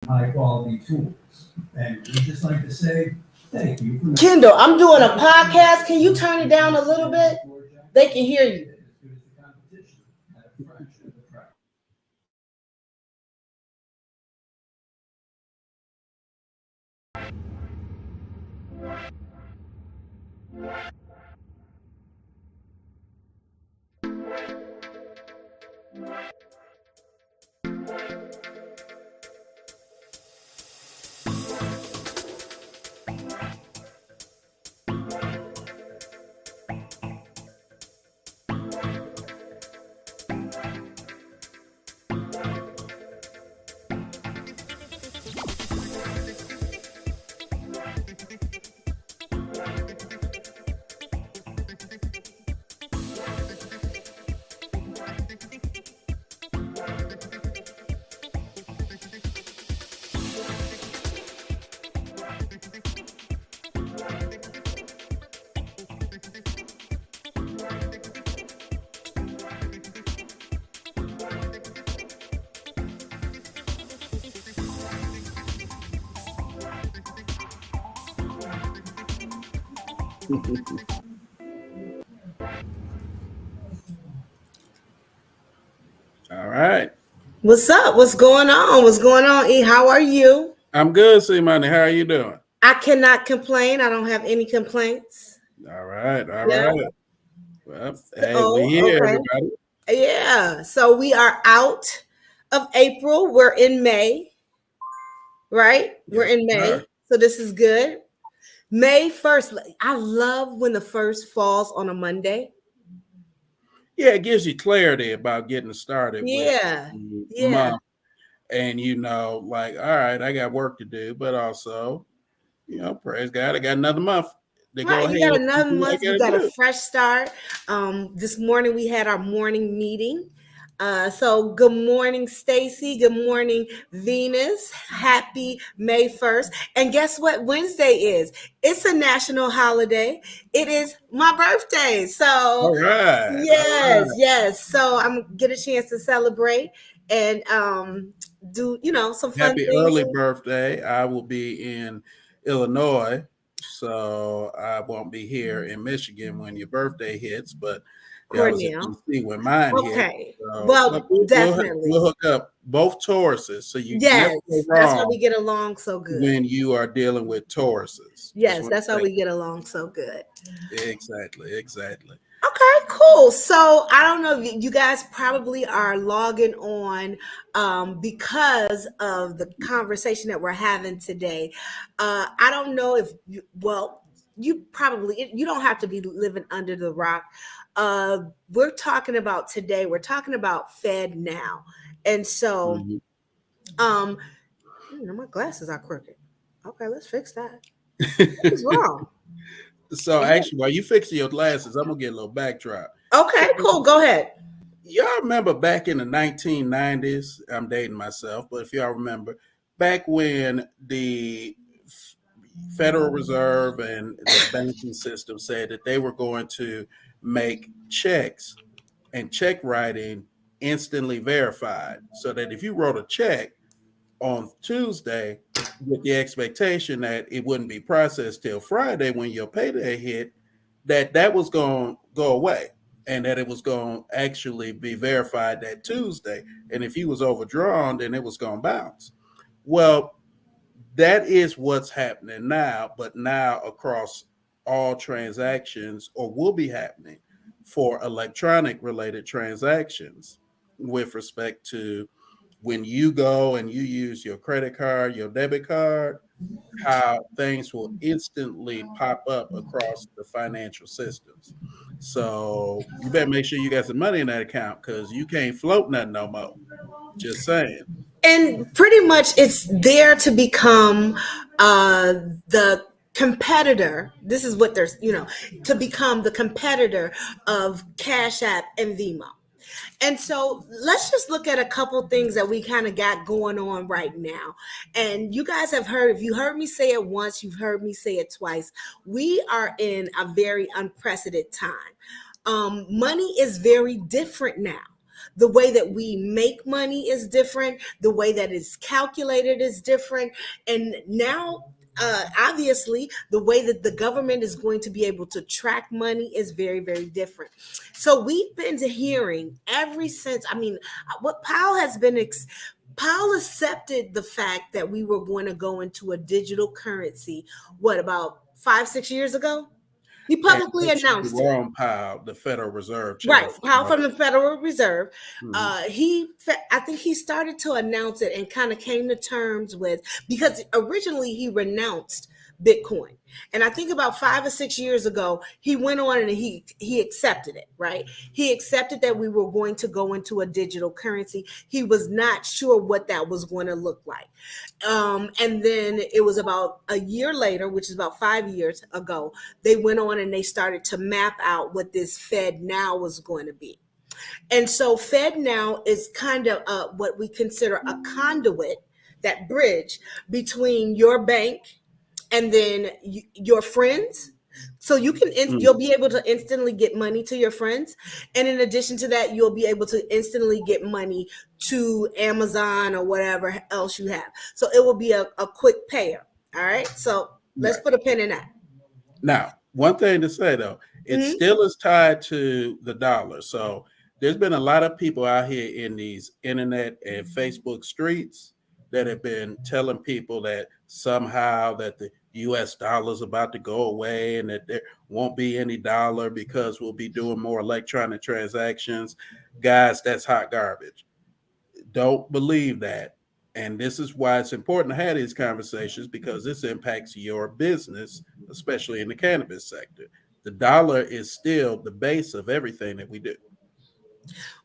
high quality tools. And we just like to say thank you. Kendall, I'm doing a podcast. Can you turn it down a little bit? They can hear you. All right. What's up? What's going on? What's going on, E? How are you? I'm good, Cimone. How are you doing? I cannot complain. I don't have any complaints. All right. Yeah. Right. Well, hey, we're here, everybody. Yeah. So we are out of April. We're in May, right? We're in May. Sure. So this is good. May 1st. I love when the first falls on a Monday. Yeah, it gives you clarity about getting started with the month. And, like, all right, I got work to do, but also, praise God, I got another month. You got another month. You got a fresh start. This morning we had our morning meeting. So good morning, Stacy. Good morning, Venus. Happy May 1st. And guess what Wednesday is? It's a national holiday. It is my birthday. So all right. Yes. So I'm get a chance to celebrate and do some fun Happy things. Early birthday. I will be in Illinois, so I won't be here in Michigan when your birthday hits, but I was in DC when mine hit. So well, definitely. We'll hook up both Tauruses, so you never go wrong. That's why we get along so good when you are dealing with Tauruses. Yes, that's why we get along so good. Exactly. Okay, cool. So I don't know, you guys probably are logging on because of the conversation that we're having today. I don't know if you don't have to be living under the rock. We're talking about Fed Now. And so my glasses are crooked. Okay, let's fix that. What's wrong? So actually, while you fixing your glasses, I'm gonna get a little backdrop. Okay, cool. Go ahead. Y'all remember back in the 1990s? I'm dating myself, but if y'all remember, back when the Federal Reserve and the banking system said that they were going to make checks and check writing instantly verified, so that if you wrote a check on Tuesday with the expectation that it wouldn't be processed till Friday when your payday hit, that was going to go away and that it was going to actually be verified that Tuesday. And if you was overdrawn, then it was going to bounce. Well, that is what's happening now, but now across all transactions, or will be happening for electronic related transactions with respect to when you go and you use your credit card, your debit card, how things will instantly pop up across the financial systems. So you better make sure you got some money in that account because you can't float nothing no more. Just saying. And pretty much it's there to become the competitor. This is what there's, to become the competitor of Cash App and Venmo. And so let's just look at a couple things that we kind of got going on right now. And you guys have heard, if you heard me say it once, you've heard me say it twice. We are in a very unprecedented time. Money is very different now. the way that we make money is different. The way that it's calculated is different. And now, obviously, the way that the government is going to be able to track money is very, very different. So we've been hearing ever since, I mean, what Powell has been, Powell accepted the fact that we were going to go into a digital currency, what, about 5-6 years ago? He publicly announced it. Jerome Powell, the Federal Reserve Chair. Right, Powell from the Federal Reserve. Mhm. I think he started to announce it and kind of came to terms with, because originally he renounced Bitcoin. And I think about 5 or 6 years ago, he went on and he accepted it, right? He accepted that we were going to go into a digital currency. He was not sure what that was going to look like. And then it was about a year later, which is about 5 years ago, they went on and they started to map out what this Fed now was going to be. And so Fed now is kind of what we consider a conduit, that bridge between your bank and then your friends. So you can you'll be able to instantly get money to your friends, and in addition to that, you'll be able to instantly get money to Amazon or whatever else you have. So it will be a quick payer. All right. So let's put a pin in that. Now, one thing to say though, it still is tied to the dollar. So there's been a lot of people out here in these internet and Facebook streets that have been telling people that somehow that the US dollar is about to go away and that there won't be any dollar because we'll be doing more electronic transactions. Guys, that's hot garbage. Don't believe that. And this is why it's important to have these conversations, because this impacts your business, especially in the cannabis sector. The dollar is still the base of everything that we do.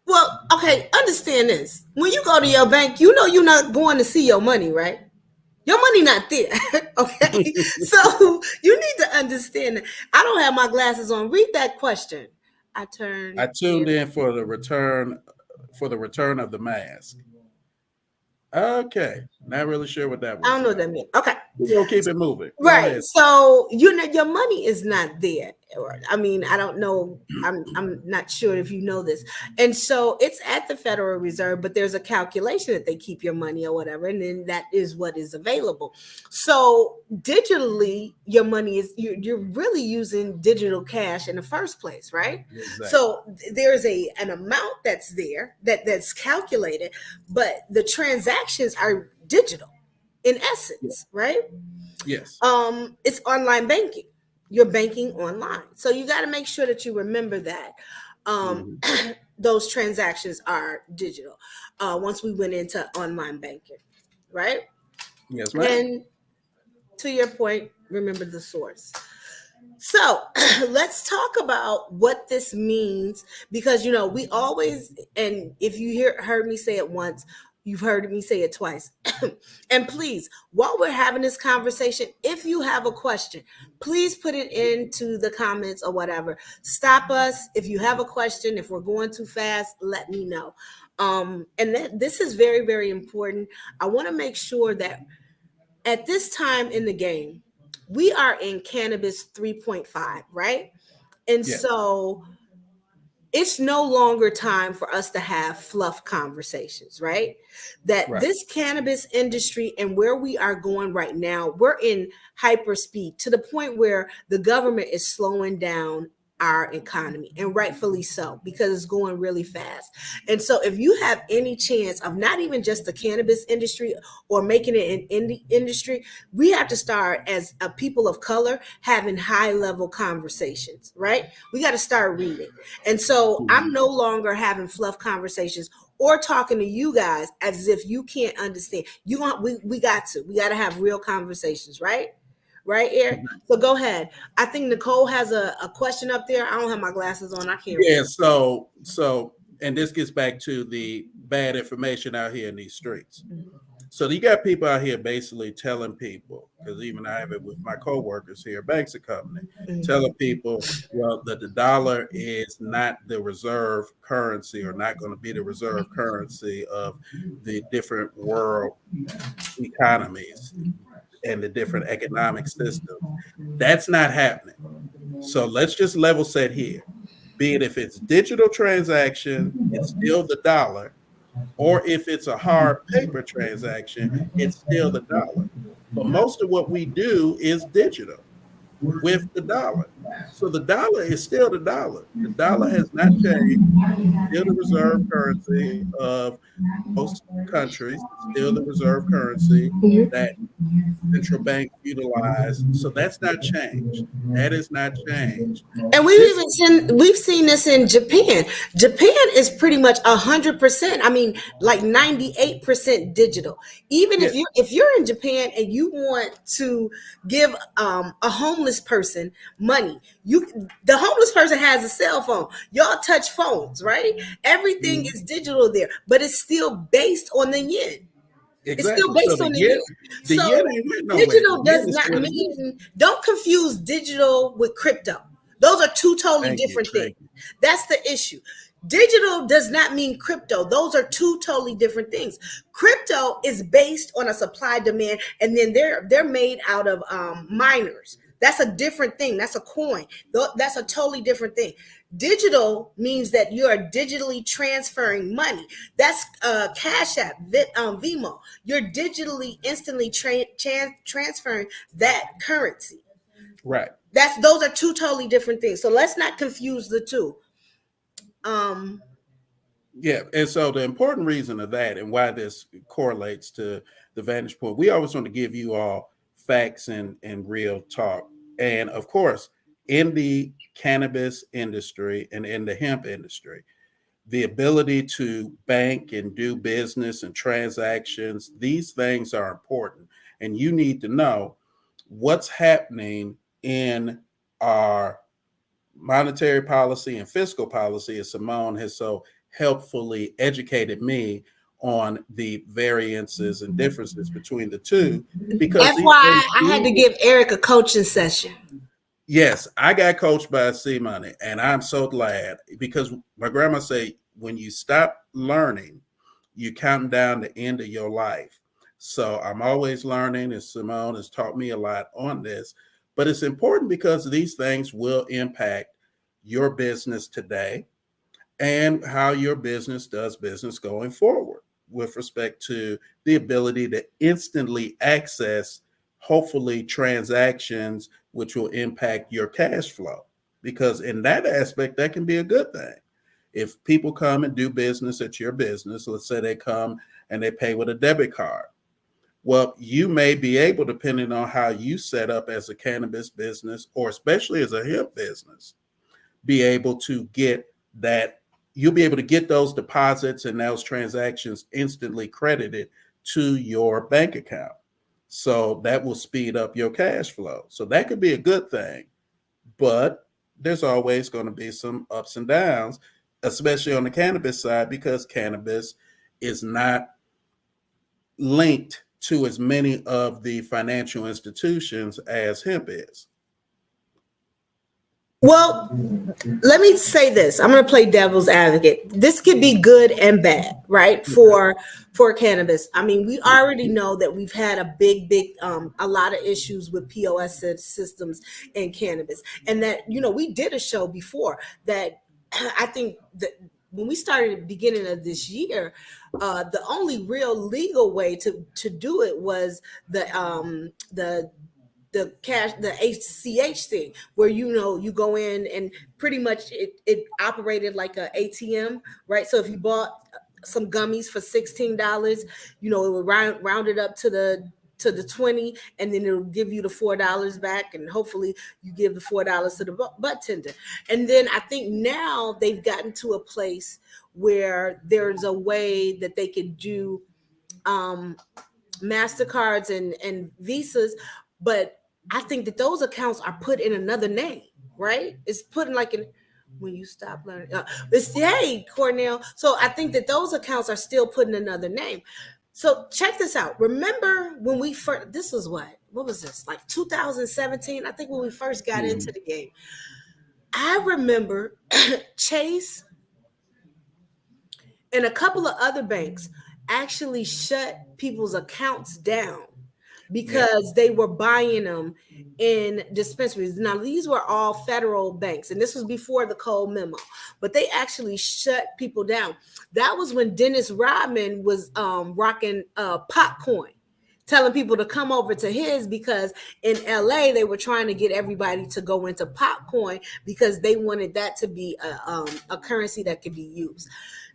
Well, okay, understand this. When you go to your bank, you know you're not going to see your money, right? Your money not there, okay? So you need to understand that. I don't have my glasses on. Read that question. I tuned in for the return of the mask. Okay, not really sure what that was. I don't know what that means. Okay, we're gonna keep it moving. Right. So you know your money is not there. I mean, I don't know. I'm not sure if you know this. And so it's at the Federal Reserve, but there's a calculation that they keep your money or whatever, and then that is what is available. So digitally, your money is you're really using digital cash in the first place, right? Exactly. So there's an amount that's there that's calculated, but the transactions are digital in essence, right? Yes. It's online banking. You're banking online. So you got to make sure that you remember that those transactions are digital. Once we went into online banking, right? Yes, ma'am. And to your point, remember the source. So let's talk about what this means, because you know we always, and if you heard me say it once, you've heard me say it twice. And please, while we're having this conversation, if you have a question, please put it into the comments or whatever. Stop us if you have a question. If we're going too fast, let me know. This is very, very important. I want to make sure that at this time in the game, we are in cannabis 3.5, right? And so it's no longer time for us to have fluff conversations, right? This cannabis industry and where we are going right now, we're in hyper speed to the point where the government is slowing down our economy, and rightfully so, because it's going really fast. And so if you have any chance of not even just the cannabis industry or making it an indie industry, we have to start as a people of color having high level conversations, right? We got to start reading. And so I'm no longer having fluff conversations or talking to you guys as if you can't understand. We got to have real conversations, right? Right, Eric? So go ahead. I think Nicole has a question up there. I don't have my glasses on. I can't read. So and this gets back to the bad information out here in these streets. So you got people out here basically telling people, because even I have it with my coworkers here, banks and company, telling people, well, that the dollar is not the reserve currency, or not going to be the reserve currency of the different world economies and the different economic systems. That's not happening. So let's just level set here. be it if it's digital transaction, it's still the dollar, or if it's a hard paper transaction, it's still the dollar. But most of what we do is digital with the dollar. So the dollar is still the dollar. The dollar has not changed. It's still the reserve currency of most countries. It's still the reserve currency that central banks utilize. So that's not changed. That is not changed. And This, we've seen this in Japan. Japan is pretty much 100%. I mean, like 98% digital. Even yeah, if you're in Japan and you want to give a homeless person money, the homeless person has a cell phone. Y'all touch phones, right? Everything is digital there, but it's still based on the yen. It's still exactly. So based on the yen. the So yen ain't went nowhere. The digital yen does is not what it is. mean, don't confuse digital with crypto. Those are two totally Thank you. different things. Thank you. That's the issue. Digital does not mean crypto. Those are two totally different things. Crypto is based on a supply demand, and then they're made out of miners. That's a different thing. That's a coin. That's a totally different thing. Digital means that you are digitally transferring money. That's Cash App, Vimo. You're digitally instantly transferring that currency. Right. Those are two totally different things. So let's not confuse the two. Yeah, and so the important reason of that and why this correlates to the vantage point, we always want to give you all facts and real talk. And of course, in the cannabis industry and in the hemp industry, the ability to bank and do business and transactions, these things are important. And you need to know what's happening in our monetary policy and fiscal policy, as Cimone has so helpfully educated me on the variances and differences between the two, because these things FYI, I had do. to give Eric a coaching session. Yes, I got coached by Cimone, and I'm so glad, because my grandma say when you stop learning, you counting down the end of your life. So I'm always learning, and Cimone has taught me a lot on this. But it's important because these things will impact your business today and how your business does business going forward with respect to the ability to instantly access, hopefully, transactions which will impact your cash flow. Because in that aspect, that can be a good thing. If people come and do business at your business, let's say they come and they pay with a debit card. Well, you may be able, depending on how you set up as a cannabis business, or especially as a hemp business, be able to get that. You'll be able to get those deposits and those transactions instantly credited to your bank account. So that will speed up your cash flow. So that could be a good thing, but there's always going to be some ups and downs, especially on the cannabis side, because cannabis is not linked to as many of the financial institutions as hemp is. Well, let me say this. I'm going to play devil's advocate. This could be good and bad, right? For cannabis. I mean, we already know that we've had a lot of issues with POS systems in cannabis, and that we did a show before that. I think that when we started at the beginning of this year, the only real legal way to do it was the cash, the ACH thing, where you go in and pretty much it operated like a ATM, right? So if you bought some gummies for $16, it would round it up to the 20, and then it'll give you the $4 back, and hopefully you give the $4 to the butt tender. And then I think now they've gotten to a place where there's a way that they could do MasterCards and Visas, but I think that those accounts are put in another name, right? It's put in like when you stop learning. Hey, Cornell. So I think that those accounts are still put in another name. So check this out. Remember when we first, this was what was this? Like 2017, I think, when we first got into the game. I remember Chase and a couple of other banks actually shut people's accounts down because they were buying them in dispensaries. Now, these were all federal banks, and this was before the Cole memo, but they actually shut people down. That was when Dennis Rodman was rocking Popcoin, telling people to come over to his, because in LA they were trying to get everybody to go into Popcoin because they wanted that to be a currency that could be used.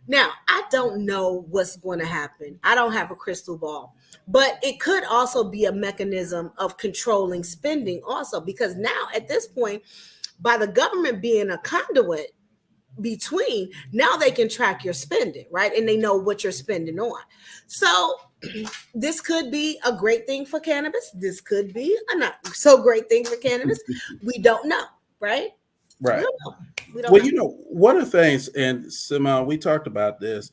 Now, I don't know what's going to happen. I don't have a crystal ball, but it could also be a mechanism of controlling spending also, because now at this point, by the government being a conduit between, now they can track your spending, right? And they know what you're spending on. So this could be a great thing for cannabis. This could be a not so great thing for cannabis. We don't know, right? Right. We don't know. We don't Well, know. one of the things, and Cimone, we talked about this,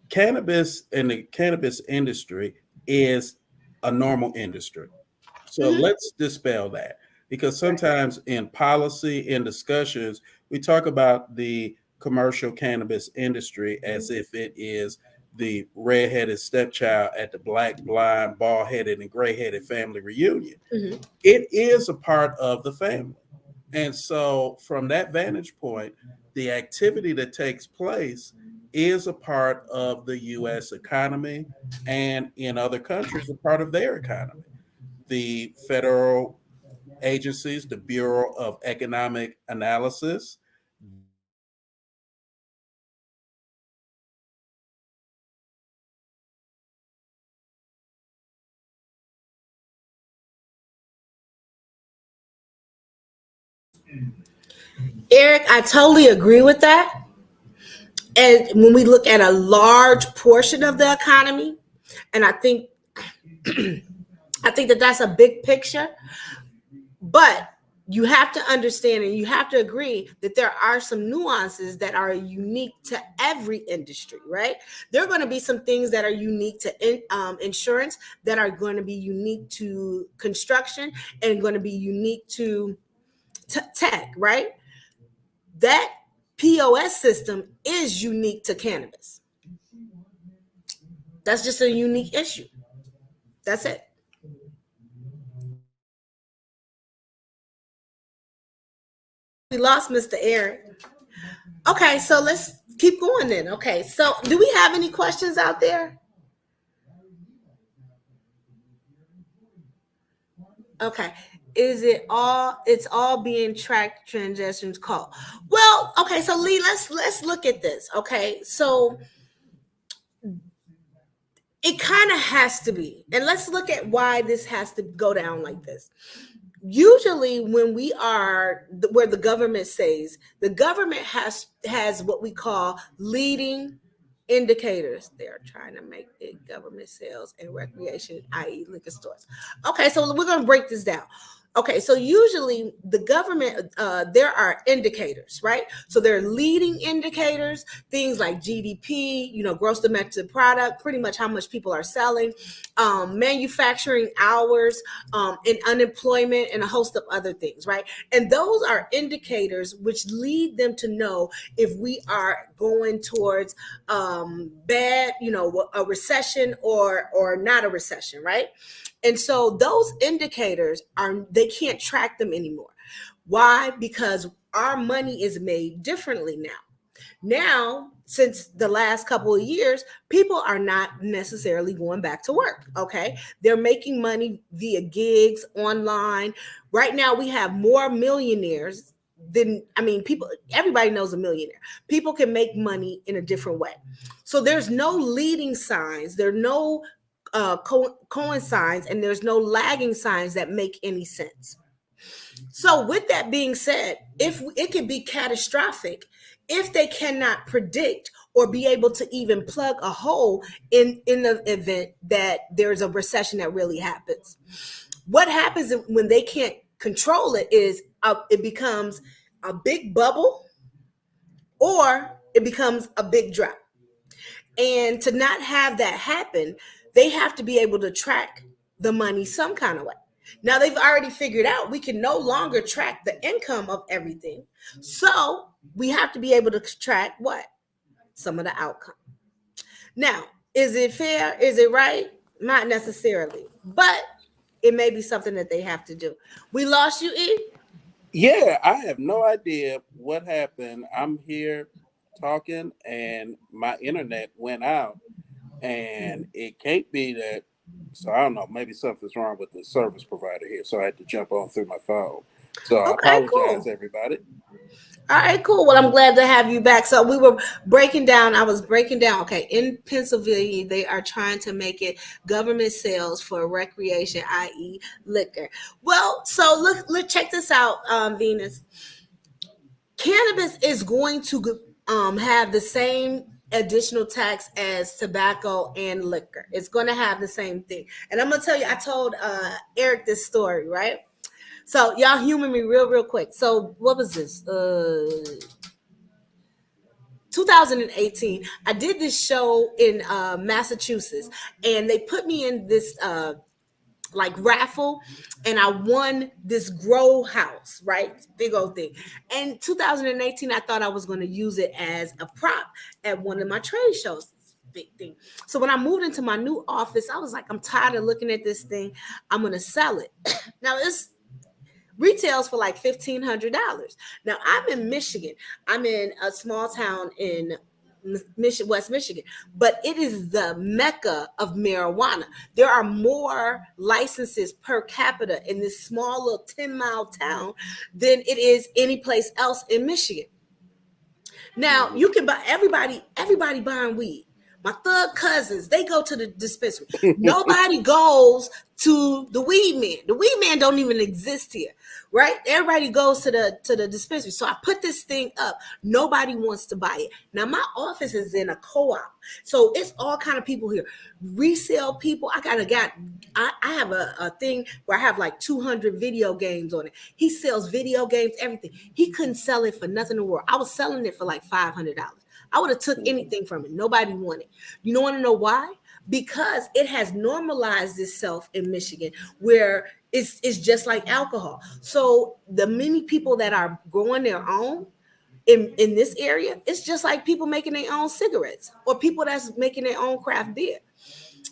cannabis and the cannabis industry is a normal industry. So let's dispel that, because sometimes in policy, in discussions, we talk about the commercial cannabis industry as if it is the redheaded stepchild at the black, blind, bald-headed, and gray-headed family reunion. Mhm. It is a part of the family. And so from that vantage point, the activity that takes place is a part of the US economy, and in other countries, a part of their economy. The federal agencies, the Bureau of Economic Analysis, Eric, I totally agree with that. And when we look at a large portion of the economy, and I think that that's a big picture, but you have to understand and you have to agree that there are some nuances that are unique to every industry, right? There are going to be some things that are unique to insurance, that are going to be unique to construction, and going to be unique to tech, right? That POS system is unique to cannabis. That's just a unique issue. That's it. We lost Mr. Eric. Okay, so let's keep going then. Okay, so do we have any questions out there? Okay. Is it all, it's all being tracked transactions call? Well, okay, so Lee, let's look at this. Okay. So it kind of has to be. And let's look at why this has to go down like this. Usually when we are where the government says, the government has what we call leading indicators. They're trying to make it government sales and recreation, i.e. liquor stores. Okay, so we're going to break this down. Okay, so usually the government, there are indicators, right? So there are leading indicators, things like GDP, gross domestic product, pretty much how much people are selling, manufacturing hours, and unemployment, and a host of other things, right? And those are indicators which lead them to know if we are going towards bad, a recession or not a recession, right? And so those indicators they can't track them anymore. Why? Because our money is made differently now. Now, since the last couple of years, people are not necessarily going back to work. Okay. They're making money via gigs online. Right now, we have more millionaires people, everybody knows a millionaire. People can make money in a different way. So there's no leading signs. There are no coincides, and there's no lagging signs that make any sense. So with that being said, if it can be catastrophic if they cannot predict or be able to even plug a hole in the event that there's a recession that really happens. What happens when they can't control it is it becomes a big bubble or it becomes a big drop. And to not have that happen, they have to be able to track the money some kind of way. Now they've already figured out we can no longer track the income of everything. So we have to be able to track what? Some of the outcome. Now, is it fair? Is it right? Not necessarily. But it may be something that they have to do. We lost you, E? Yeah, I have no idea what happened. I'm here talking and my internet went out, and it can't be that. So I don't know, maybe something's wrong with the service provider here. So I had to jump on through my phone. So I Okay, apologize, cool. everybody. All right, cool. Well, I'm glad to have you back. So we were breaking down, I was breaking down, okay, in Pennsylvania, they are trying to make it government sales for recreation, i.e. liquor. Well, so look, check this out, Venus. Cannabis is going to have the same additional tax as tobacco and liquor. It's going to have the same thing. And I'm going to tell you, I told Eric this story, right? So y'all humor me real quick. So what was this? 2018. I did this show in Massachusetts, and they put me in this like raffle, and I won this grow house, right? Big old thing. And 2018, I thought I was going to use it as a prop at one of my trade shows. Big thing. So when I moved into my new office, I was like, I'm tired of looking at this thing. I'm going to sell it. Now it's retails for like $1,500. Now I'm in Michigan. I'm in a small town in West Michigan, but it is the mecca of marijuana. There are more licenses per capita in this small little 10-mile town than it is any place else in Michigan. Now you can buy everybody buying weed. My thug cousins, they go to the dispensary. Nobody goes to the weed man. The weed man don't even exist here, right? Everybody goes to the dispensary. So I put this thing up. Nobody wants to buy it. Now my office is in a co-op, so it's all kind of people here. Resale people. I have a thing where I have like 200 video games on it. He sells video games, everything. He couldn't sell it for nothing in the world. I was selling it for like $500. I would have took anything from it. Nobody wanted. You don't want to know why? Because it has normalized itself in Michigan, where it's just like alcohol. So the many people that are growing their own in this area, it's just like people making their own cigarettes or people that's making their own craft beer.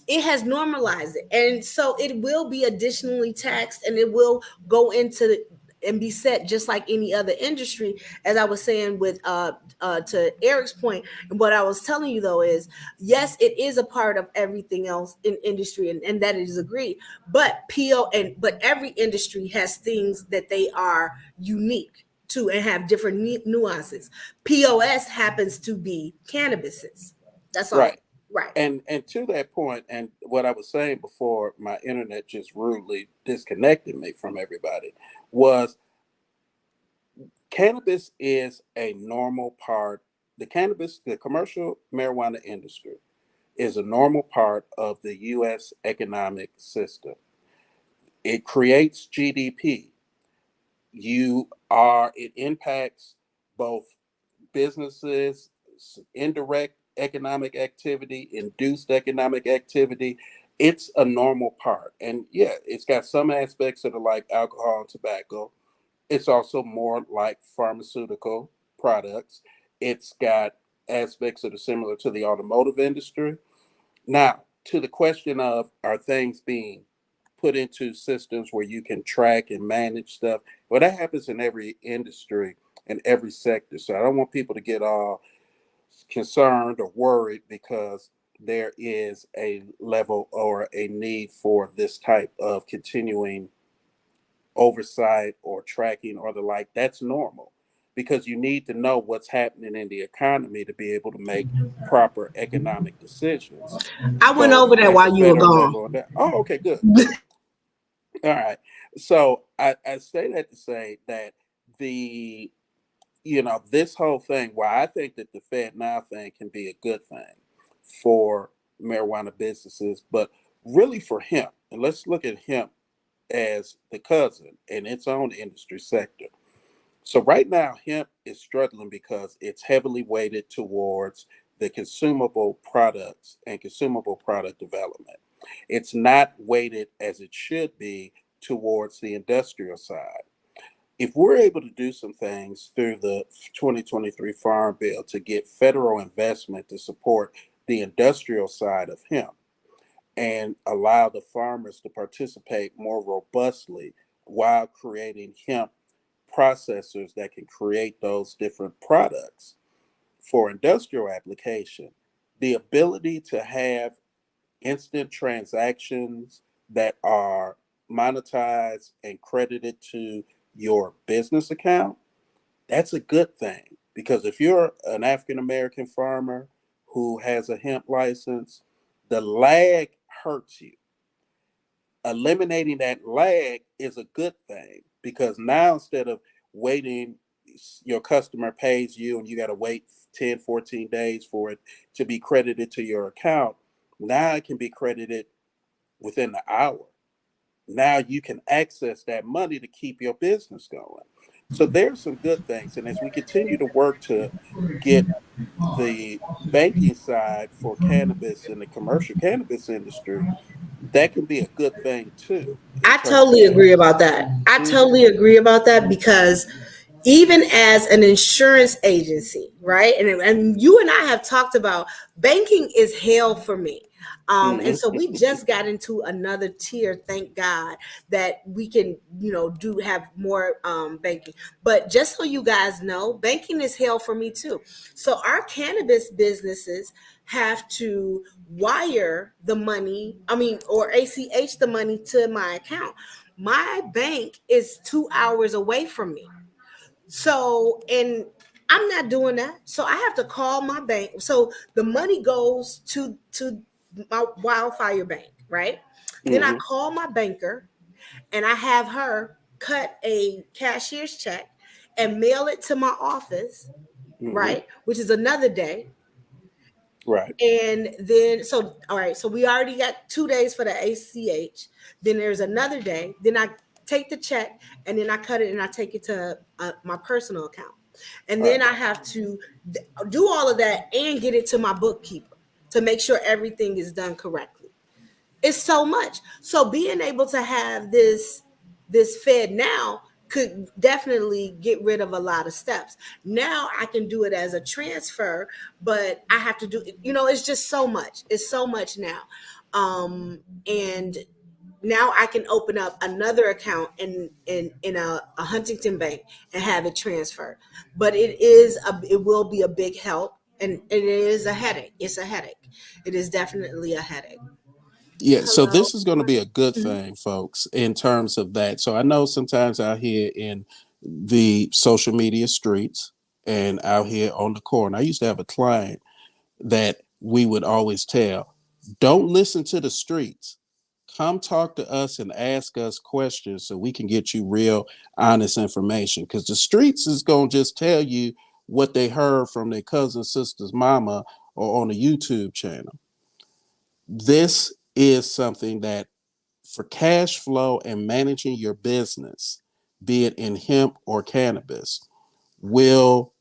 It has normalized it, and so it will be additionally taxed, and it will go into and be set just like any other industry. As I was saying with to Eric's point, and what I was telling you though is, yes, it is a part of everything else in industry, and that is agreed. But but every industry has things that they are unique to and have different nuances. POS happens to be cannabises. That's all. Right. Right. And to that point, and what I was saying before my internet just rudely disconnected me from everybody, was cannabis is a normal part. The commercial marijuana industry is a normal part of the U.S. economic system. It creates GDP. It impacts both businesses, indirect economic activity, induced economic activity. It's a normal part. And yeah, it's got some aspects that are like alcohol and tobacco. It's also more like pharmaceutical products. It's got aspects that are similar to the automotive industry. Now, to the question of, are things being put into systems where you can track and manage stuff? Well, that happens in every industry and every sector. So I don't want people to get all concerned or worried because there is a level or a need for this type of continuing oversight or tracking or the like. That's normal because you need to know what's happening in the economy to be able to make proper economic decisions, I went both over that at the while you were federal gone. level and that. Oh, okay, good. All right. So I say that to say that the this whole thing, why I think that the Fed Now thing can be a good thing for marijuana businesses, but really for hemp. And let's look at hemp as the cousin in its own industry sector. So right now, hemp is struggling because it's heavily weighted towards the consumable products and consumable product development. It's not weighted as it should be towards the industrial side. If we're able to do some things through the 2023 Farm Bill to get federal investment to support the industrial side of hemp, and allow the farmers to participate more robustly while creating hemp processors that can create those different products for industrial application. The ability to have instant transactions that are monetized and credited to your business account, that's a good thing. Because if you're an African American farmer who has a hemp license, the lag hurts you. Eliminating that lag is a good thing, because now instead of waiting, your customer pays you and you got to wait 10, 14 days for it to be credited to your account. Now it can be credited within the hour. Now you can access that money to keep your business going. So there's some good things. And as we continue to work to get the banking side for cannabis in the commercial cannabis industry, that can be a good thing too, in I terms totally of. agree about that. I Mhm, totally agree about that because even as an insurance agency, right? And you and I have talked about banking is hell for me. And mhm, so we just got into another tier, thank God, that we can, do have more banking. But just so you guys know, banking is hell for me too. So our cannabis businesses have to wire the money, or ACH the money to my account. My bank is 2 hours away from me. So, and I'm not doing that. So I have to call my bank. So the money goes to my wildfire bank, right? Then I mhm, call my banker and I have her cut a cashier's check and mail it to my office, mhm. right? Which is another day. Right, And then, so, all right, so we already got 2 days for the ACH. Then there's another day. Then I take the check and then I cut it and I take it to my personal account. And then right. I have to do all of that and get it to my bookkeeper to make sure everything is done correctly. It's so much. So being able to have this fed now could definitely get rid of a lot of steps. Now I can do it as a transfer, but I have to do, it's just so much. It's so much now. And now I can open up another account in a Huntington bank and have it transferred. But it will be a big help, and it is a headache. It's a headache. It is definitely a headache. Yeah, so Hello. this is going to be a good thing, folks, in terms of that. So I know sometimes out here in the social media streets and out here on the corner, I used to have a client that we would always tell, don't listen to the streets. Come talk to us and ask us questions so we can get you real, honest information. Because the streets is going to just tell you what they heard from their cousin, sister's mama, or on a YouTube channel. This is something that, for cash flow and managing your business, be it in hemp or cannabis, will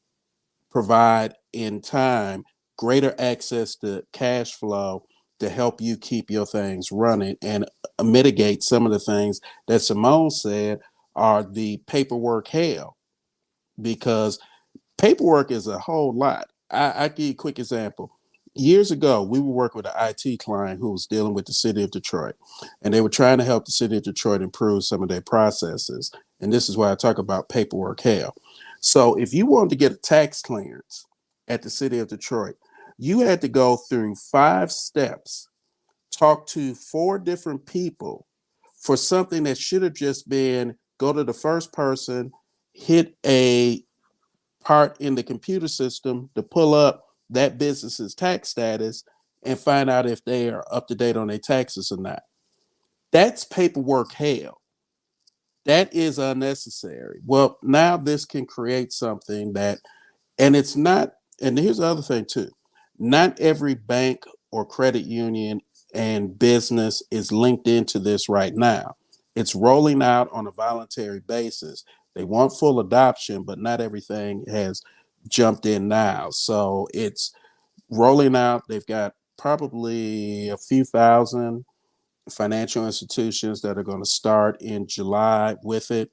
provide in time greater access to cash flow to help you keep your things running and mitigate some of the things that Cimone said are the paperwork hell, because paperwork is a whole lot. I give you a quick example. Years ago, we were working with an IT client who was dealing with the city of Detroit, and they were trying to help the city of Detroit improve some of their processes. And this is why I talk about paperwork hell. So, if you wanted to get a tax clearance at the city of Detroit, you had to go through 5 steps, talk to 4 different people for something that should have just been go to the first person, hit a part in the computer system to pull up that business's tax status and find out if they are up to date on their taxes or not. That's paperwork hell. That is unnecessary. Well, now this can create something that, and it's not, and here's the other thing too, not every bank or credit union and business is linked into this right now. It's rolling out on a voluntary basis. They want full adoption, but not everything has jumped in now. So it's rolling out. They've got probably a few thousand financial institutions that are going to start in July with it,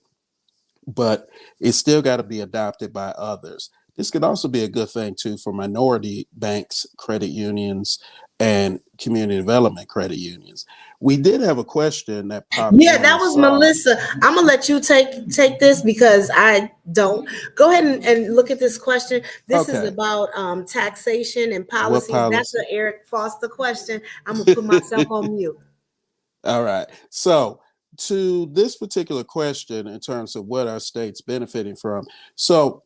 but it's still got to be adopted by others. This could also be a good thing too for minority banks, credit unions, and community development credit unions. We did have a question that popped Yeah, in. that was Melissa. I'm gonna let you take this because I don't. Go ahead and look at this question. This is Okay. about taxation and What policies. That's policy? an Eric Foster question. I'm gonna put myself on mute. All right. So, to this particular question, in terms of what our state's benefiting from, so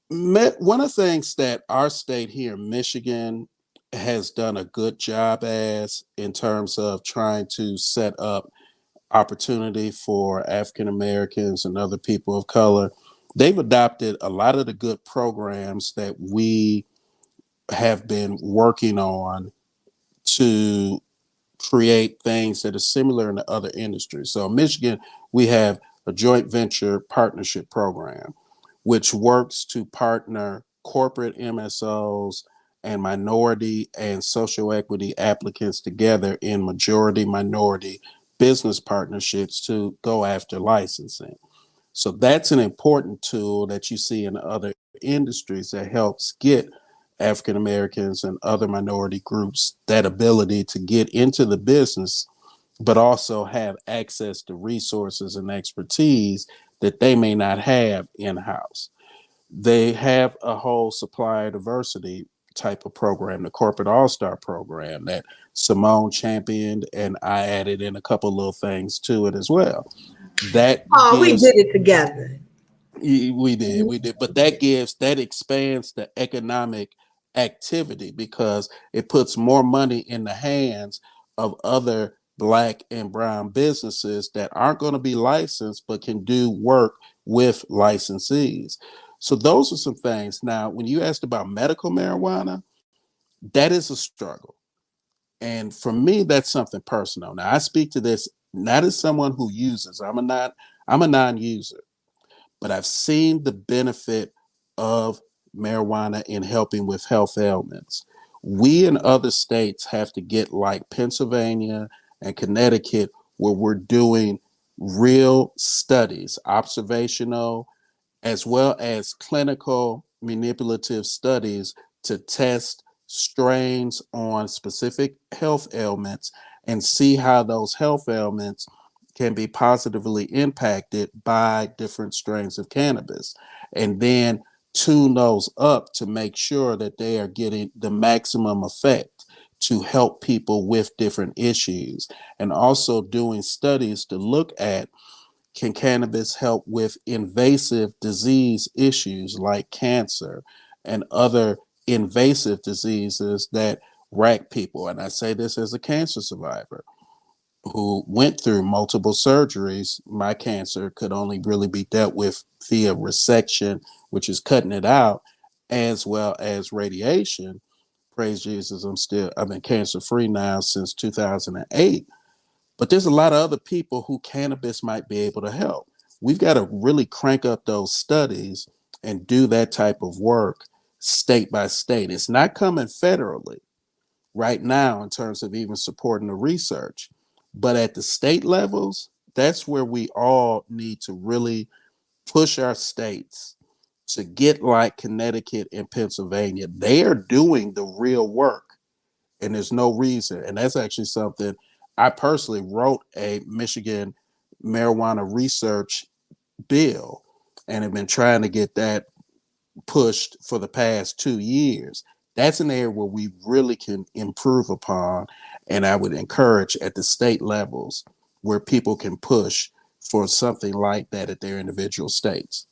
one of the things that our state here in Michigan has done a good job as in terms of trying to set up opportunity for African Americans and other people of color, they've adopted a lot of the good programs that we have been working on to create things that are similar in other industries. So in Michigan, we have a joint venture partnership program, which works to partner corporate MSOs and minority and social equity applicants together in majority minority business partnerships to go after licensing. So that's an important tool that you see in other industries that helps get African Americans and other minority groups that ability to get into the business, but also have access to resources and expertise that they may not have in-house. They have a whole supplier diversity type of program, the Corporate All-Star program that Cimone championed, and I added in a couple little things to it as well. That Oh, we gives did it together. we did, but that expands the economic activity because it puts more money in the hands of other Black and brown businesses that aren't going to be licensed but can do work with licensees. So those are some things. Now, when you asked about medical marijuana, that is a struggle. And for me, that's something personal. Now, I speak to this not as someone who uses. I'm a non-user, but I've seen the benefit of marijuana in helping with health ailments. We in other states have to get like Pennsylvania and Connecticut, where we're doing real studies, observational as well as clinical manipulative studies to test strains on specific health ailments and see how those health ailments can be positively impacted by different strains of cannabis. And then tune those up to make sure that they are getting the maximum effect to help people with different issues. And also doing studies to look at, can cannabis help with invasive disease issues like cancer and other invasive diseases that rack people? And I say this as a cancer survivor who went through multiple surgeries. My cancer could only really be dealt with via resection, which is cutting it out, as well as radiation. Praise Jesus, I've been cancer free now since 2008. But there's a lot of other people who cannabis might be able to help. We've got to really crank up those studies and do that type of work state by state. It's not coming federally right now in terms of even supporting the research. But at the state levels, that's where we all need to really push our states to get like Connecticut and Pennsylvania. They are doing the real work, and there's no reason. And that's actually something I personally wrote a Michigan marijuana research bill and have been trying to get that pushed for the past 2 years. That's an area where we really can improve upon. And I would encourage at the state levels where people can push for something like that at their individual states.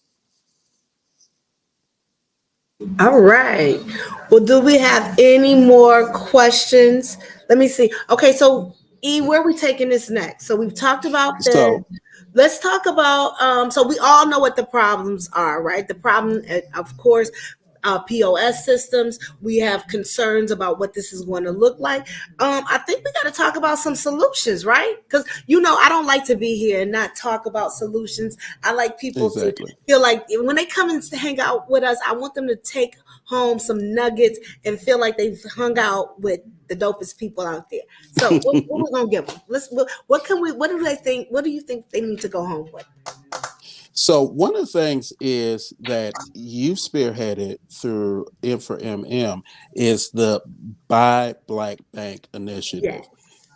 All right. Well, do we have any more questions? Let me see. Okay, so E, where are we taking this next? So we've talked about this. So, Let's talk about so we all know what the problems are, right? The problem, of course, POS systems. We have concerns about what this is going to look like. I think we got to talk about some solutions, right? Because I don't like to be here and not talk about solutions. I like people to exactly. feel like when they come and hang out with us, I want them to take home some nuggets and feel like they've hung out with the dopest people out there. So what we're gonna give them? What do they think? What do you think they need to go home with? So one of the things is that you've spearheaded through M4MM is the Buy Black Bank initiative, Yes.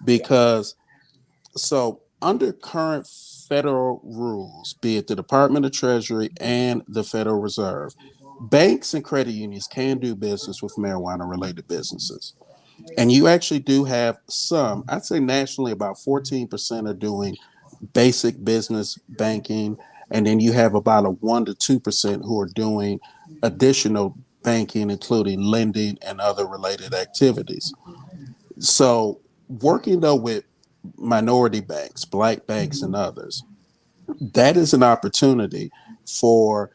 because so under current federal rules, be it the Department of Treasury and the Federal Reserve, banks and credit unions can do business with marijuana related businesses. And you actually do have some, I'd say nationally, about 14% are doing basic business banking. And then you have about a 1 to 2% who are doing additional banking, including lending and other related activities. So, working though with minority banks, black banks, and others, that is an opportunity for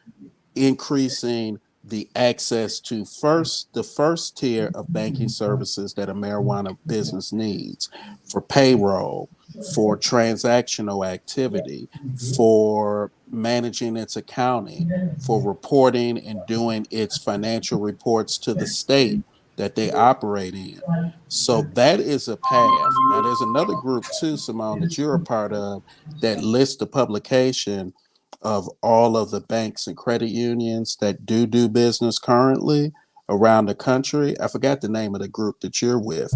increasing the access to the first tier of banking services that a marijuana business needs for payroll, for transactional activity, for managing its accounting, for reporting and doing its financial reports to the state that they operate in. So that is a path. Now there's another group too, Simone, that you're a part of, that lists the publication of all of the banks and credit unions that do business currently around the country. I forgot the name of the group that you're with,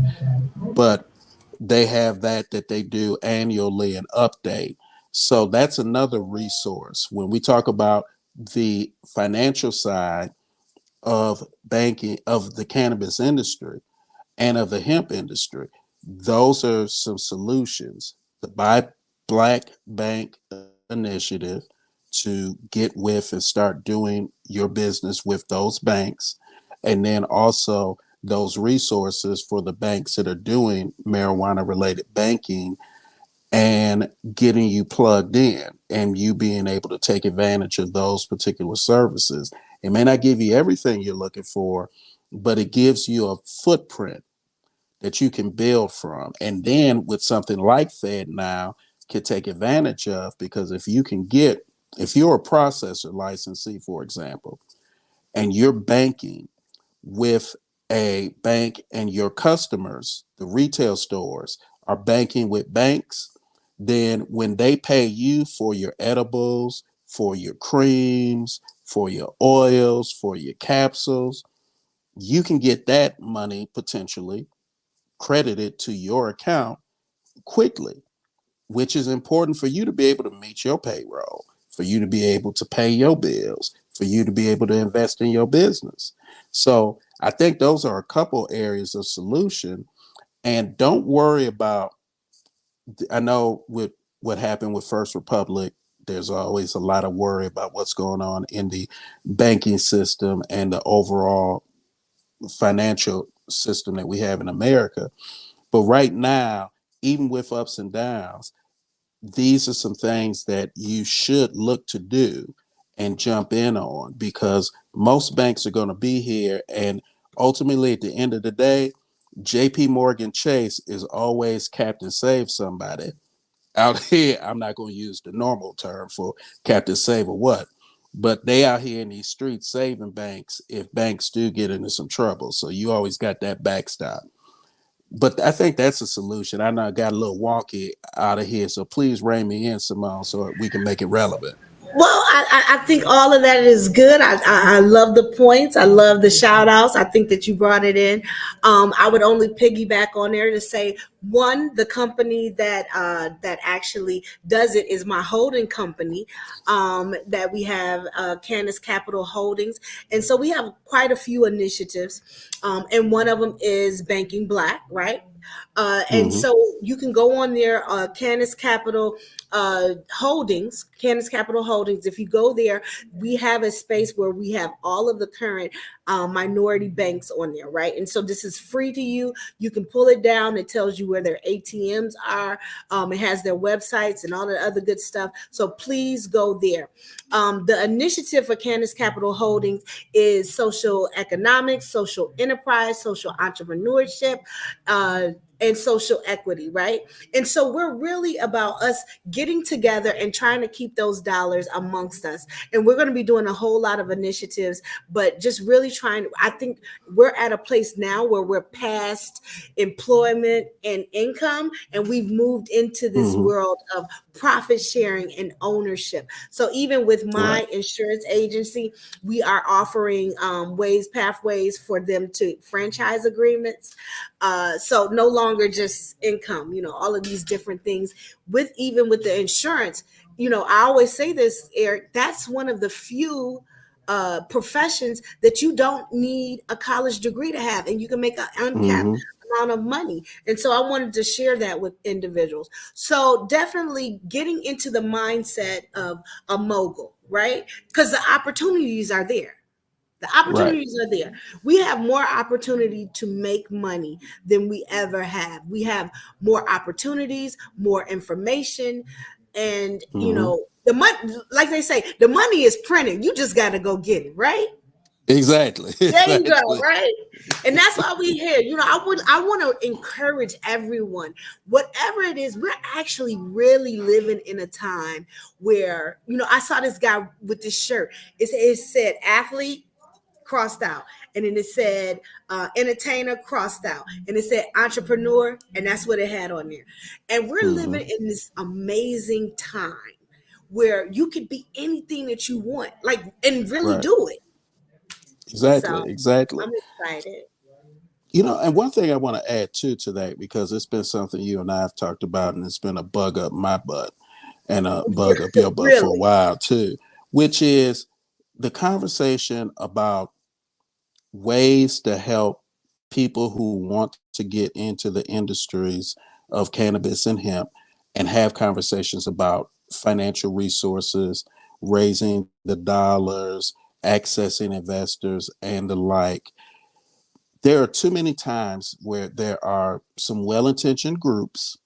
but they have that they do annually and update. So that's another resource. When we talk about the financial side of banking, of the cannabis industry and of the hemp industry, those are some solutions. The Buy Black Bank initiative to get with and start doing your business with those banks. And then also those resources for the banks that are doing marijuana related banking and getting you plugged in and you being able to take advantage of those particular services. It may not give you everything you're looking for, but it gives you a footprint that you can build from. And then with something like Fed now can take advantage of, because if you're a processor licensee, for example, and you're banking with a bank and your customers, the retail stores, are banking with banks, then when they pay you for your edibles, for your creams, for your oils, for your capsules, you can get that money potentially credited to your account quickly, which is important for you to be able to meet your payroll, for you to be able to pay your bills, for you to be able to invest in your business. So I think those are a couple areas of solution. And don't worry about, I know with what happened with First Republic, there's always a lot of worry about what's going on in the banking system and the overall financial system that we have in America. But right now, even with ups and downs, these are some things that you should look to do and jump in on, because most banks are going to be here. And ultimately, at the end of the day, JP Morgan Chase is always Captain Save Somebody. Out here, I'm not going to use the normal term for Captain Save or what, but they out here in these streets saving banks if banks do get into some trouble. So you always got that backstop. But I think that's a solution. I know I got a little wonky out of here, so please rein me in, Simone, so we can make it relevant. Well, I think all of that is good. I love the points. I love the shout outs. I think that you brought it in. I would only piggyback on there to say, one, the company that actually does it is my holding company, that we have, Canis Capital Holdings. And so we have quite a few initiatives. And one of them is Banking Black, right? And Mm-hmm. so you can go on there, Canis Capital Canis Capital Holdings. If you go there, we have a space where we have all of the current minority banks on there, right? And so this is free to you. You can pull it down. It tells you where their ATMs are. It has their websites and all the other good stuff. So please go there. The initiative for Canis Capital Holdings is social economics, social enterprise, social entrepreneurship, and social equity, right? And so we're really about us getting together and trying to keep those dollars amongst us. And we're going to be doing a whole lot of initiatives, but just really trying to, I think we're at a place now where we're past employment and income, and we've moved into this world of profit sharing and ownership. So even with my insurance agency, we are offering pathways for them to franchise agreements. So no longer just income, all of these different things even with the insurance. I always say this, Eric, that's one of the few professions that you don't need a college degree to have, and you can make an uncapped amount of money. And so I wanted to share that with individuals. So definitely getting into the mindset of a mogul, right? Because the opportunities are there. The opportunities are there. We have more opportunity to make money than we ever have. We have more opportunities, more information, and the money, like they say, the money is printed. You just got to go get it, right? Exactly. There you go, right? And that's why we here. I want to encourage everyone, whatever it is, we're actually really living in a time where, I saw this guy with this shirt. It said athlete crossed out, and then it said entertainer crossed out, and it said entrepreneur, and that's what it had on there. And we're living in this amazing time where you can be anything that you want, and really do it. So Exactly. I'm excited. And one thing I want to add to that, because it's been something you and I have talked about, and it's been a bug up my butt and a bug up your butt for a Really? while too, which is the conversation about ways to help people who want to get into the industries of cannabis and hemp, and have conversations about financial resources, raising the dollars, accessing investors, and the like. There are too many times where there are some well-intentioned groups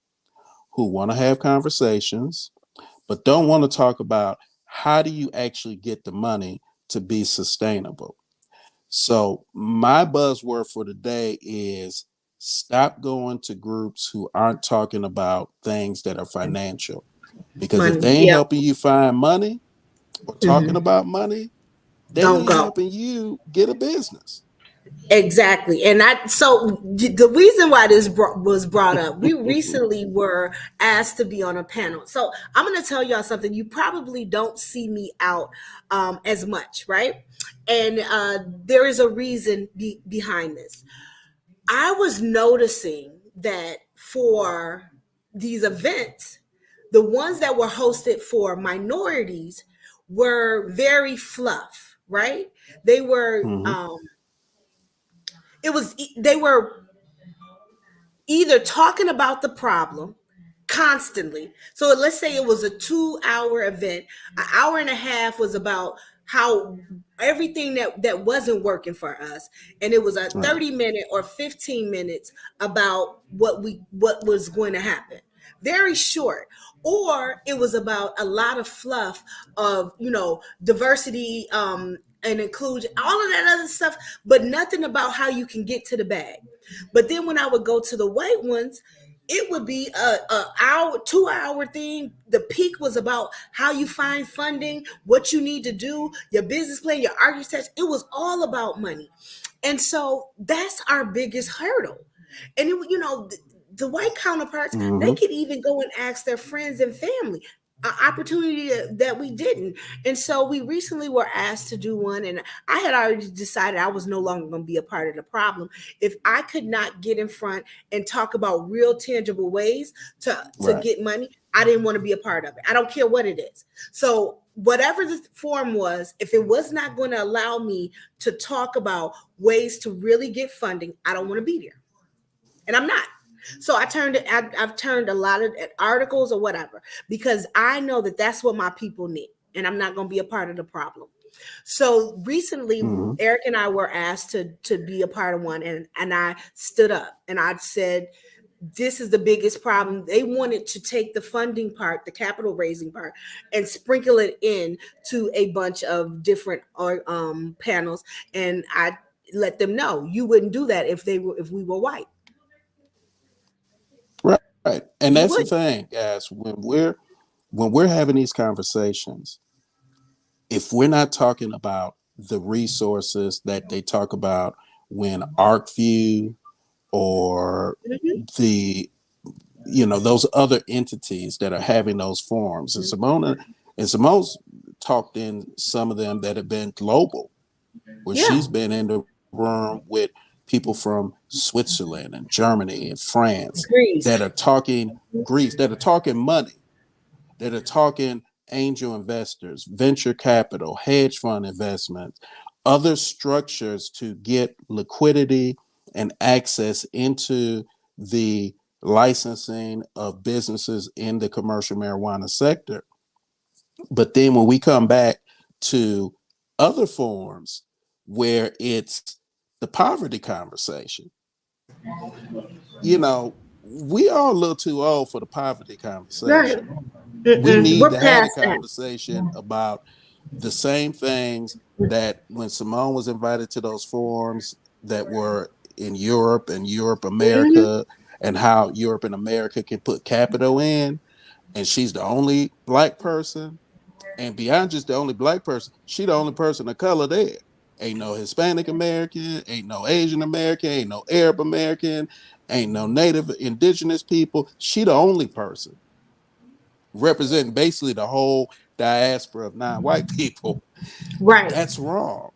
who want to have conversations, but don't want to talk about how do you actually get the money to be sustainable. So my buzzword for today is stop going to groups who aren't talking about things that are financial. Because if Money. they ain't Yeah. helping you find money or talking about money, they Don't ain't go. helping you get a business. Exactly. And so the reason why this was brought up, we recently were asked to be on a panel. So I'm going to tell y'all something. You probably don't see me out as much, right? And there is a reason behind this. I was noticing that for these events, the ones that were hosted for minorities were very fluff, right? They were they were either talking about the problem constantly. So let's say it was a 2-hour event, an hour and a half was about how everything that wasn't working for us, and it was a 30-minute or 15 minutes about what was going to happen. Very short. Or it was about a lot of fluff of diversity and inclusion, all of that other stuff, but nothing about how you can get to the bag. But then when I would go to the white ones, it would be a hour, 2-hour thing. The peak was about how you find funding, what you need to do, your business plan, your architecture. It was all about money. And so that's our biggest hurdle. And the white counterparts, they could even go and ask their friends and family, an opportunity that we didn't. And so we recently were asked to do one, and I had already decided I was no longer going to be a part of the problem. If I could not get in front and talk about real tangible ways to get money, I didn't want to be a part of it. I don't care what it is. So whatever the form was, if it was not going to allow me to talk about ways to really get funding, I don't want to be there. And I'm not. So I've turned a lot of articles or whatever, because I know that that's what my people need, and I'm not going to be a part of the problem. So recently, Eric and I were asked to be a part of one, and I stood up and I said, this is the biggest problem. They wanted to take the funding part, the capital raising part, and sprinkle it in to a bunch of different panels, and I let them know you wouldn't do that if we were white. Right. And You that's the would. thing, guys. When we're having these conversations, if we're not talking about the resources that they talk about when ArcView or Mhm. the those other entities that are having those forums, and Simone's talked in some of them that have been global, where Yeah. she's been in the room with people from Switzerland and Germany and France Greece. that are talking Greece, that are talking money, that are talking angel investors, venture capital, hedge fund investments, other structures to get liquidity and access into the licensing of businesses in the commercial marijuana sector. But then when we come back to other forms where it's the poverty conversation, we are a little too old for the poverty Right. conversation. We Mm-mm. need We're to have a past that. conversation about the same things that when Simone was invited to those forums that were in Europe and Europe Mhm. America, and how Europe and America can put capital in, and she's the only black person, and beyond just the only black person, she the only person of color there. Ain't no Hispanic American, ain't no Asian American, ain't no Arab American, ain't no Native Indigenous people. She the only person representing basically the whole diaspora of non-white people. Right. That's wrong.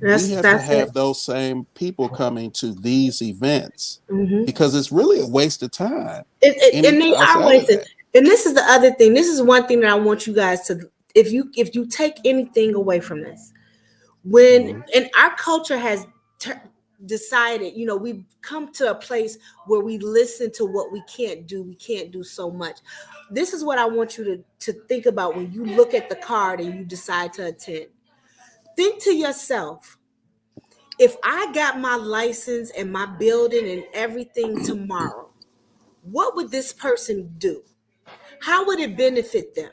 We That's have to that's it. have those same people coming to these events, Hmm. because it's really a waste of time. And they are Outside of wasted. that, And this is the other thing. This is one thing that I want you guys to, if you take anything away from this, when mhm, and our culture has decided, we've come to a place where we listen to what we can't do so much. This is what I want you to think about when you look at the card and you decide to attend. Think to yourself, if I got my license and my building and everything tomorrow, what would this person do? How would it benefit them?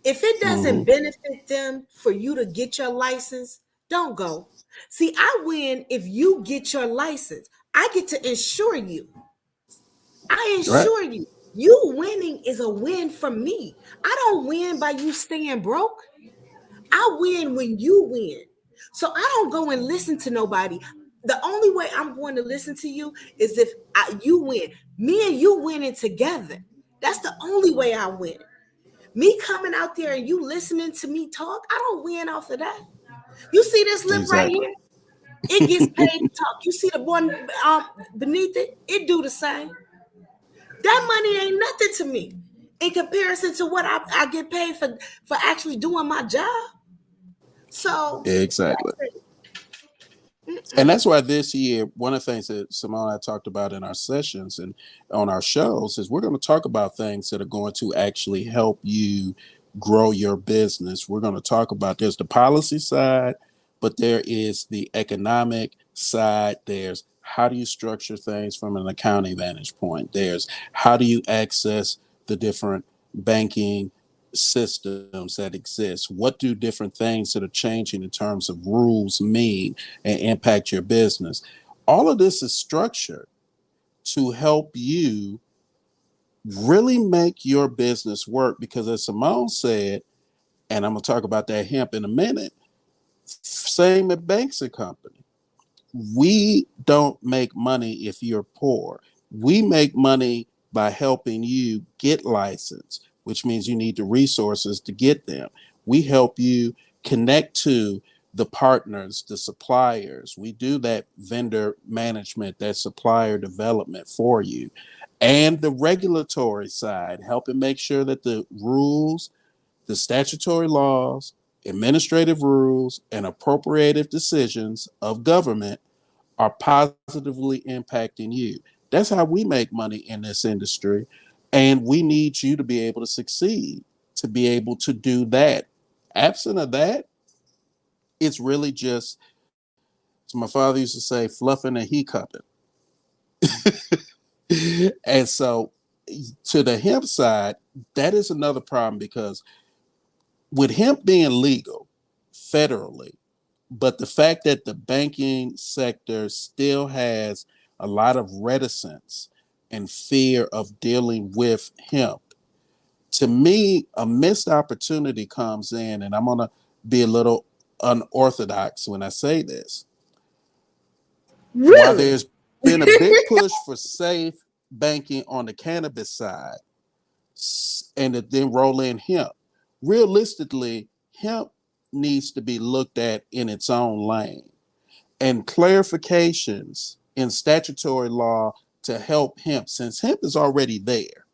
If it doesn't mhm, benefit them for you to get your license, don't go. See, I win if you get your license. I get to insure you. I right? insure you. You winning is a win for me. I don't win by you staying broke. I win when you win. So I don't go and listen to nobody. The only way I'm going to listen to you is if you win. Me and you winning together. That's the only way I win. Me coming out there and you listening to me talk, I don't win off of that. You see this lip right Exactly. here? It gets paid to talk. You see the one beneath it? It do the same. That money ain't nothing to me in comparison to what I get paid for actually doing my job. So Exactly. that's it. And Mm-mm. that's why this year, one of the things that Simone and I talked about in our sessions and on our shows is we're going to talk about things that are going to actually help you grow your business. We're going to talk about, there's the policy side, but there is the economic side. There's how do you structure things from an accounting vantage point. There's how do you access the different banking systems that exist. What do different things that are changing in terms of rules mean and impact your business? All of this is structured to help you really make your business work, because as Simone said, and I'm going to talk about that hemp in a minute, same at banks and company. We don't make money if you're poor. We make money by helping you get licensed, which means you need the resources to get them. We help you connect to the partners, the suppliers. We do that vendor management, that supplier development for you. And the regulatory side, helping make sure that the rules, the statutory laws, administrative rules, and appropriative decisions of government are positively impacting you. That's how we make money in this industry. And we need you to be able to succeed, to be able to do that. Absent of that, it's really just, as my father used to say, fluffing and hiccuping. And so, to the hemp side, that is another problem, because with hemp being legal federally, but the fact that the banking sector still has a lot of reticence and fear of dealing with hemp. To me, a missed opportunity comes in, and I'm going to be a little unorthodox when I say this. While Really? there's been a big push for safe banking on the cannabis side, and then roll in hemp, realistically, hemp needs to be looked at in its own lane, and clarifications in statutory law to help hemp, since hemp is already there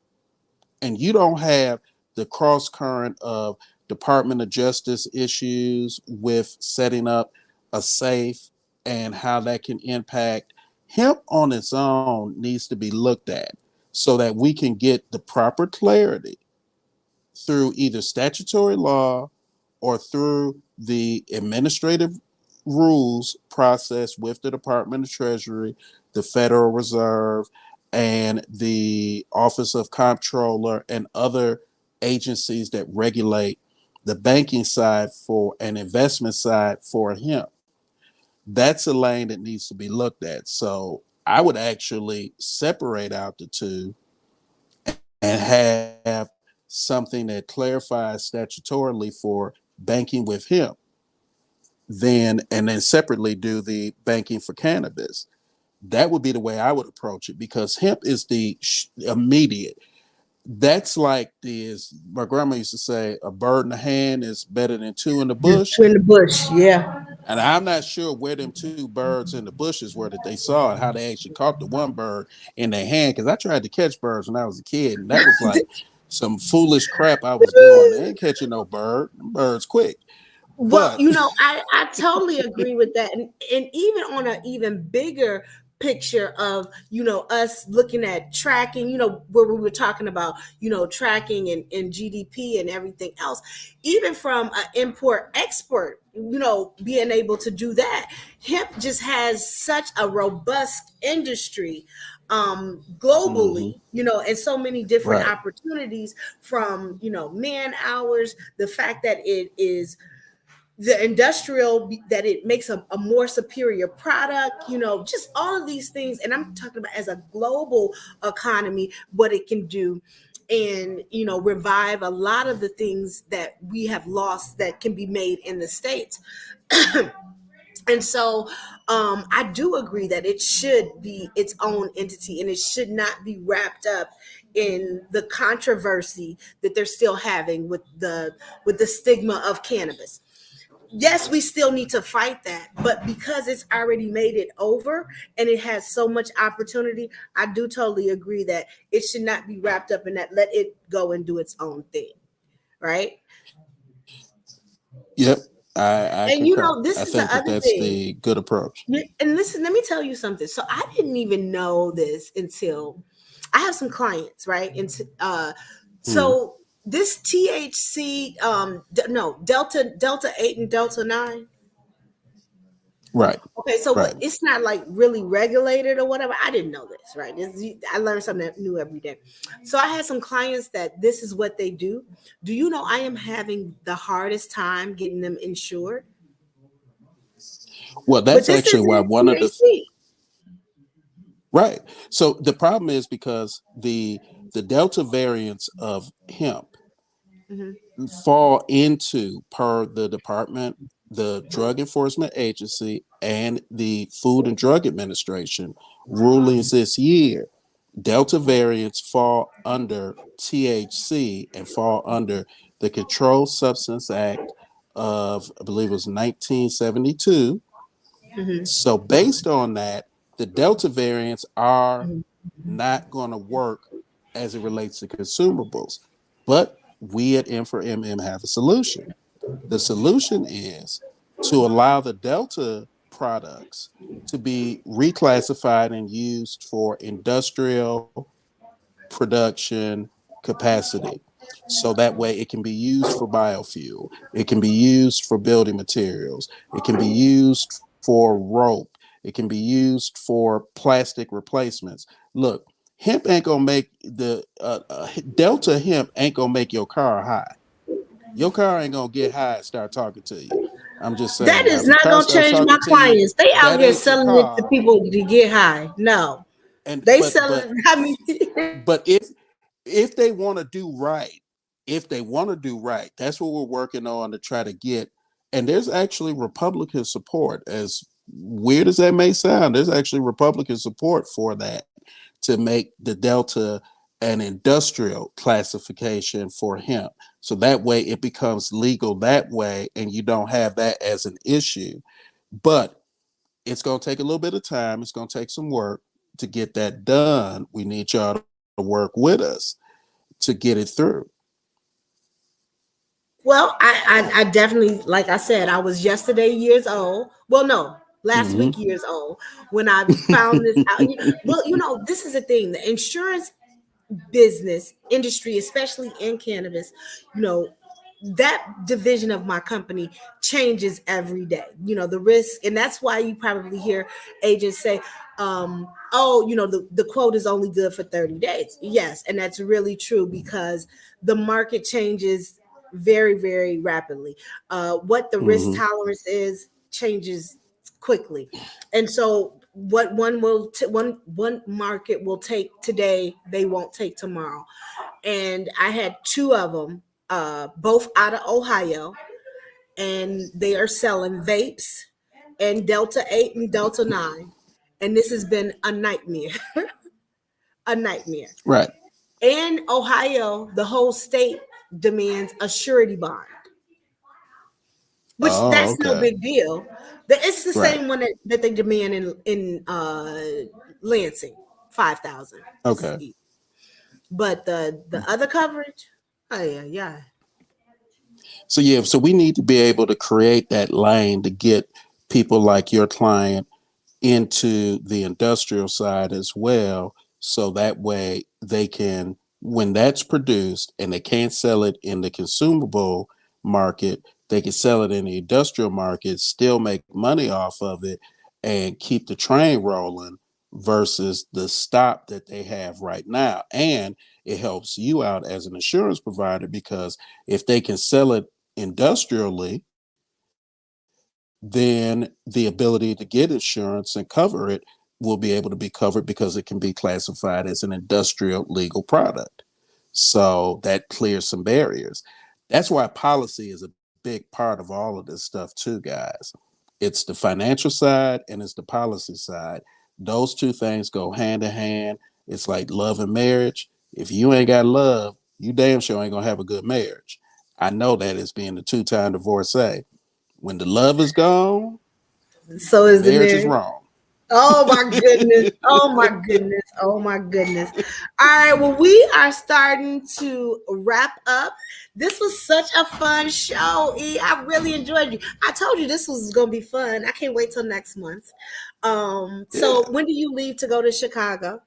and you don't have the cross current of Department of Justice issues with setting up a safe and how that can impact hemp on its own needs to be looked at so that we can get the proper clarity through either statutory law or through the administrative rules process with the Department of Treasury, the Federal Reserve, and the Office of Comptroller and other agencies that regulate the banking side for an investment side for hemp. That's a lane that needs to be looked at. So I would actually separate out the two and have something that clarifies statutorily for banking with hemp, and then separately do the banking for cannabis. That would be the way I would approach it, because hemp is the immediate. That's like this. My grandma used to say, "A bird in the hand is better than two in the bush." In the bush, yeah. And I'm not sure where them two birds in the bushes were that they saw, and how they actually caught the one bird in their hand. Because I tried to catch birds when I was a kid, and that was like some foolish crap I was doing. They ain't catching no bird. Them birds quick. Well, But you know, I totally agree with that. And even on an even bigger picture of, you know, us looking at tracking, you know, where we were talking about, you know, tracking and GDP and everything else, even from an import export, you know, being able to do that. Hemp just has such a robust industry globally, you know, and so many different right. opportunities from, you know, man hours, the fact that it is the industrial, that it makes a more superior product, you know, just all of these things. And I'm talking about as a global economy, what it can do, and, you know, revive a lot of the things that we have lost that can be made in the States. And so I do agree that it should be its own entity, and it should not be wrapped up in the controversy that they're still having with the stigma of cannabis. Yes, we still need to fight that, but because it's already made it over and it has so much opportunity, I do totally agree that it should not be wrapped up in that. Let it go and do its own thing, right? Yep. I And you concur. know, this I is the think that other that's thing. the good approach. And listen, let me tell you something. So I didn't even know this until I have some clients, right? And Mhm. so this THC, no, Delta 8 and Delta 9. Right. Okay, so Right. what? It's not like really regulated or whatever. I didn't know this, right? I learned something new every day. So I had some clients that this is what they do. Do you know I am having the hardest time getting them insured? Well, But that's this actually why isn't one of the THC. right. So the problem is because the Delta variants of hemp Mhm. fall into, per the department, the Drug Enforcement Agency, and the Food and Drug Administration rulings this year. Delta variants fall under THC and fall under the Controlled Substance Act of, I believe it was 1972. Mhm. So based on that, the Delta variants are Mhm. not going to work as it relates to consumables. But we at M4MM have a solution. The solution is to allow the Delta products to be reclassified and used for industrial production capacity. So that way it can be used for biofuel, it can be used for building materials, it can be used for rope, it can be used for plastic replacements. Look, hemp ain't gonna make Delta hemp ain't gonna make your car high. Your car ain't gonna get high and start talking to you. I'm just saying, That now is if your not car gonna starts change my talking to you, clients. They out that here ain't your selling it to car. people to get high. No. And They sell it. I mean, but if they want to do right, if they want to do right, that's what we're working on to try to get. And there's actually Republican support, as weird as that may sound. There's actually Republican support for that, to make the Delta an industrial classification for hemp. So that way it becomes legal that way, and you don't have that as an issue. But it's going to take a little bit of time. It's going to take some work to get that done. We need y'all to work with us to get it through. well, I definitely, like I said, I was yesterday years old. Well, no, last Mm-hmm. week years old when I found this out. Well, this is the thing. The insurance business industry, especially in cannabis, you know, that division of my company changes every day. The risk, and that's why you probably hear agents say, oh, the quote is only good for 30 days. Yes, and that's really true because the market changes very, very rapidly. What the risk Mm-hmm. tolerance is changes quickly. And so what one market will take today, they won't take tomorrow. And I had two of them, both out of Ohio, and they are selling vapes and Delta 8 and Delta 9. And this has been a nightmare, a nightmare. Right. In Ohio, the whole state demands a surety bond, which Oh, that's no okay. big deal. It's the Right. same one that they demand in Lansing, 5,000. Okay. But the other coverage, oh yeah. So yeah, so we need to be able to create that lane to get people like your client into the industrial side as well. So that way they can, when that's produced and they can't sell it in the consumable market, they can sell it in the industrial market, still make money off of it, and keep the train rolling versus the stop that they have right now. And it helps you out as an insurance provider, because if they can sell it industrially, then the ability to get insurance and cover it will be able to be covered because it can be classified as an industrial legal product. So that clears some barriers. That's why policy is a big part of all of this stuff, too, guys. It's the financial side and it's the policy side. Those two things go hand in hand. It's like love and marriage. If you ain't got love, you damn sure ain't gonna have a good marriage. I know that as being a two-time divorcee. When the love is gone, So the is the marriage is marriage. wrong. Oh my goodness. Oh my goodness. Oh my goodness. All right. Well, we are starting to wrap up. This was such a fun show, E. I really enjoyed you. I told you this was gonna be fun. I can't wait till next month. Yeah. So when do you leave to go to Chicago?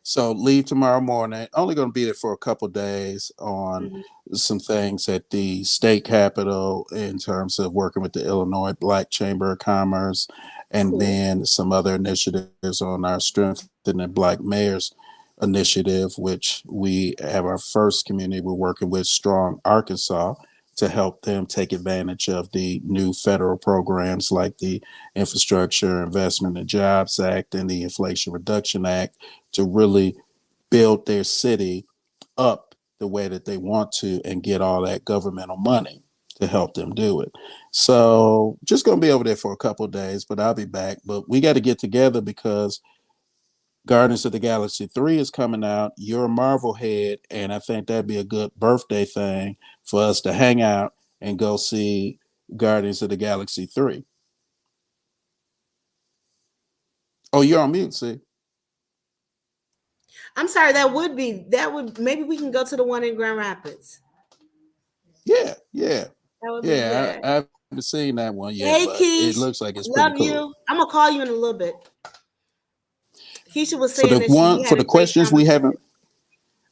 So leave tomorrow morning. Only going to be there for a couple days on Mhm. some things at the state capitol in terms of working with the Illinois Black Chamber of Commerce, and Cool. then some other initiatives on our Strengthening Black Mayors initiative, which we have our first community we're working with, Strong Arkansas, to help them take advantage of the new federal programs like the Infrastructure Investment and Jobs Act and the Inflation Reduction Act, to really build their city up the way that they want to and get all that governmental money to help them do it. So just going to be over there for a couple of days, but I'll be back. But we got to get together because Guardians of the Galaxy 3 is coming out. You're a Marvel head, and I think that'd be a good birthday thing for us to hang out and go see Guardians of the Galaxy 3. Oh, you're on mute, see? I'm sorry, that would maybe we can go to the one in Grand Rapids. Yeah, yeah. That would be Yeah, good. I haven't seen that one yet, Hey but it Keish, looks like it's pretty love cool. you. I'm gonna call you in a little bit. Keisha was saying that we For had a the great questions we haven't,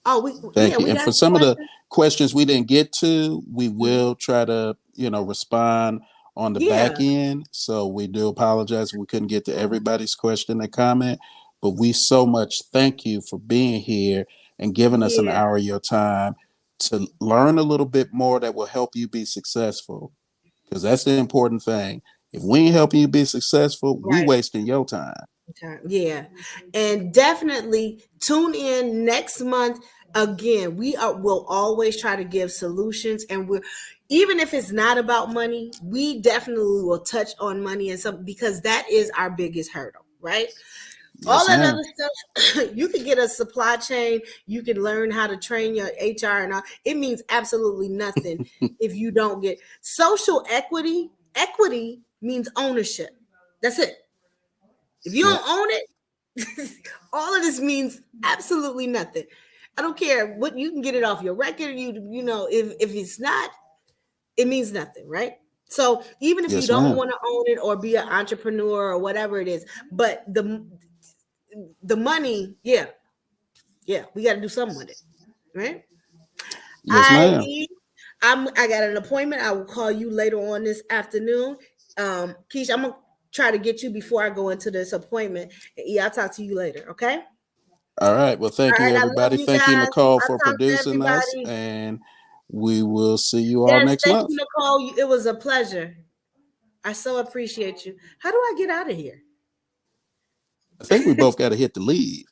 conversation. Oh, thank you. we And got for some some of the questions. questions we didn't get to, we Mhm. will try to, respond on the back Yeah, end. So we do apologize if we couldn't get to everybody's question and comment, but we so much thank you for being here and giving us an yeah, hour of your time to learn a little bit more that will help you be successful. Because that's the important thing. If we ain't helping you be successful, we right. wasting your time. Yeah, and definitely tune in next month. Again, will always try to give solutions, and we're, even if it's not about money, we definitely will touch on money and some, because that is our biggest hurdle, right? All Yes, that ma'am. other stuff, you can get a supply chain, you can learn how to train your HR and all. It means absolutely nothing if you don't get social equity. Equity means ownership. That's it. If you Yep. don't own it, all of this means absolutely nothing. I don't care what, you can get it off your record. You know, if it's not, it means nothing, right? So even if you Yes, don't ma'am. want to own it or be an entrepreneur or whatever it is, but the money, yeah, we got to do something with it, right? Yes, ma'am. I got an appointment. I will call you later on this afternoon. Keisha, I'm gonna try to get you before I go into this appointment. Yeah, I'll talk to you later. Okay. All right. Well, All thank you, right. I love everybody. you Thank you, guys. Nicole, I'll for talk to producing us, everybody. and we will see you all Yes, next thank month. you, Nicole. It was a pleasure. I so appreciate you. How do I get out of here? I think we both got to hit the leave.